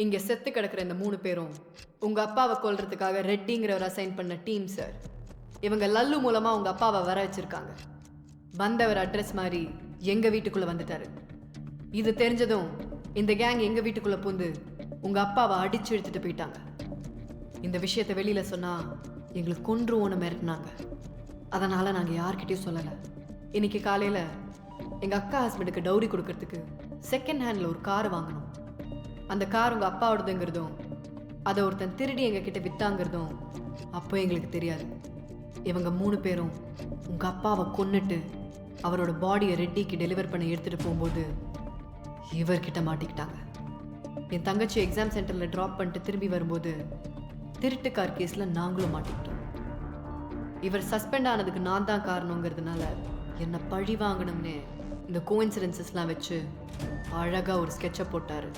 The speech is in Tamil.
இங்க செத்து கிடக்கிற இந்த 3 பேரும் உங்க அப்பாவை கொல்றதுக்காக ரெட்டிங்கிறவர் அசைன் பண்ண டீம் சார். இவங்க லல்லு மூலமா உங்க அப்பாவை வர வச்சிருக்காங்க. வந்தவர் அட்ரஸ் மாதிரி எங்க வீட்டுக்குள்ள வந்துட்டாரு. இது தெரிஞ்சதும் இந்த கேங் எங்க வீட்டுக்குள்ள பூந்து உங்க அப்பாவை அடிச்சு இழுத்துட்டு போயிட்டாங்க. இந்த விஷயத்தை வெளியில சொன்னா எங்களுக்கு கொன்றுவோன்னு மிரட்டினாங்க. அதனால நாங்க யார்கிட்டயும் சொல்லல. இன்னைக்கு காலையில எங்க அக்கா ஹஸ்பண்டுக்கு டௌரி கொடுக்கறதுக்கு செகண்ட் ஹேண்ட்ல ஒரு கார் வாங்கணும். அந்த கார் உங்க அப்பாவோடதுங்கிறதும் அதை ஒருத்தன் திருடி எங்க கிட்ட வித்தாங்கிறதும் அப்போ எங்களுக்கு தெரியாது. இவங்க 3 பேரும் உங்க அப்பாவை கொன்னுட்டு அவரோட பாடியை ரெட்டிக்கு டெலிவர் பண்ண எடுத்துட்டு போகும்போது இவர்கிட்ட மாட்டிக்கிட்டாங்க. என் தங்கச்சி எக்ஸாம் சென்டர்ல ட்ராப் பண்ணிட்டு திரும்பி வரும்போது திருட்டு கார் கேஸ்ல நாங்களும் மாட்டிக்கிட்டோம். இவர் சஸ்பெண்ட் ஆனதுக்கு நான் தான் காரணங்கிறதுனால என்னை பழி வாங்கணும்னு இந்த கோஇன்சிடென்சஸ்லாம் வச்சு அழகா ஒரு ஸ்கெட்சை போட்டாரு.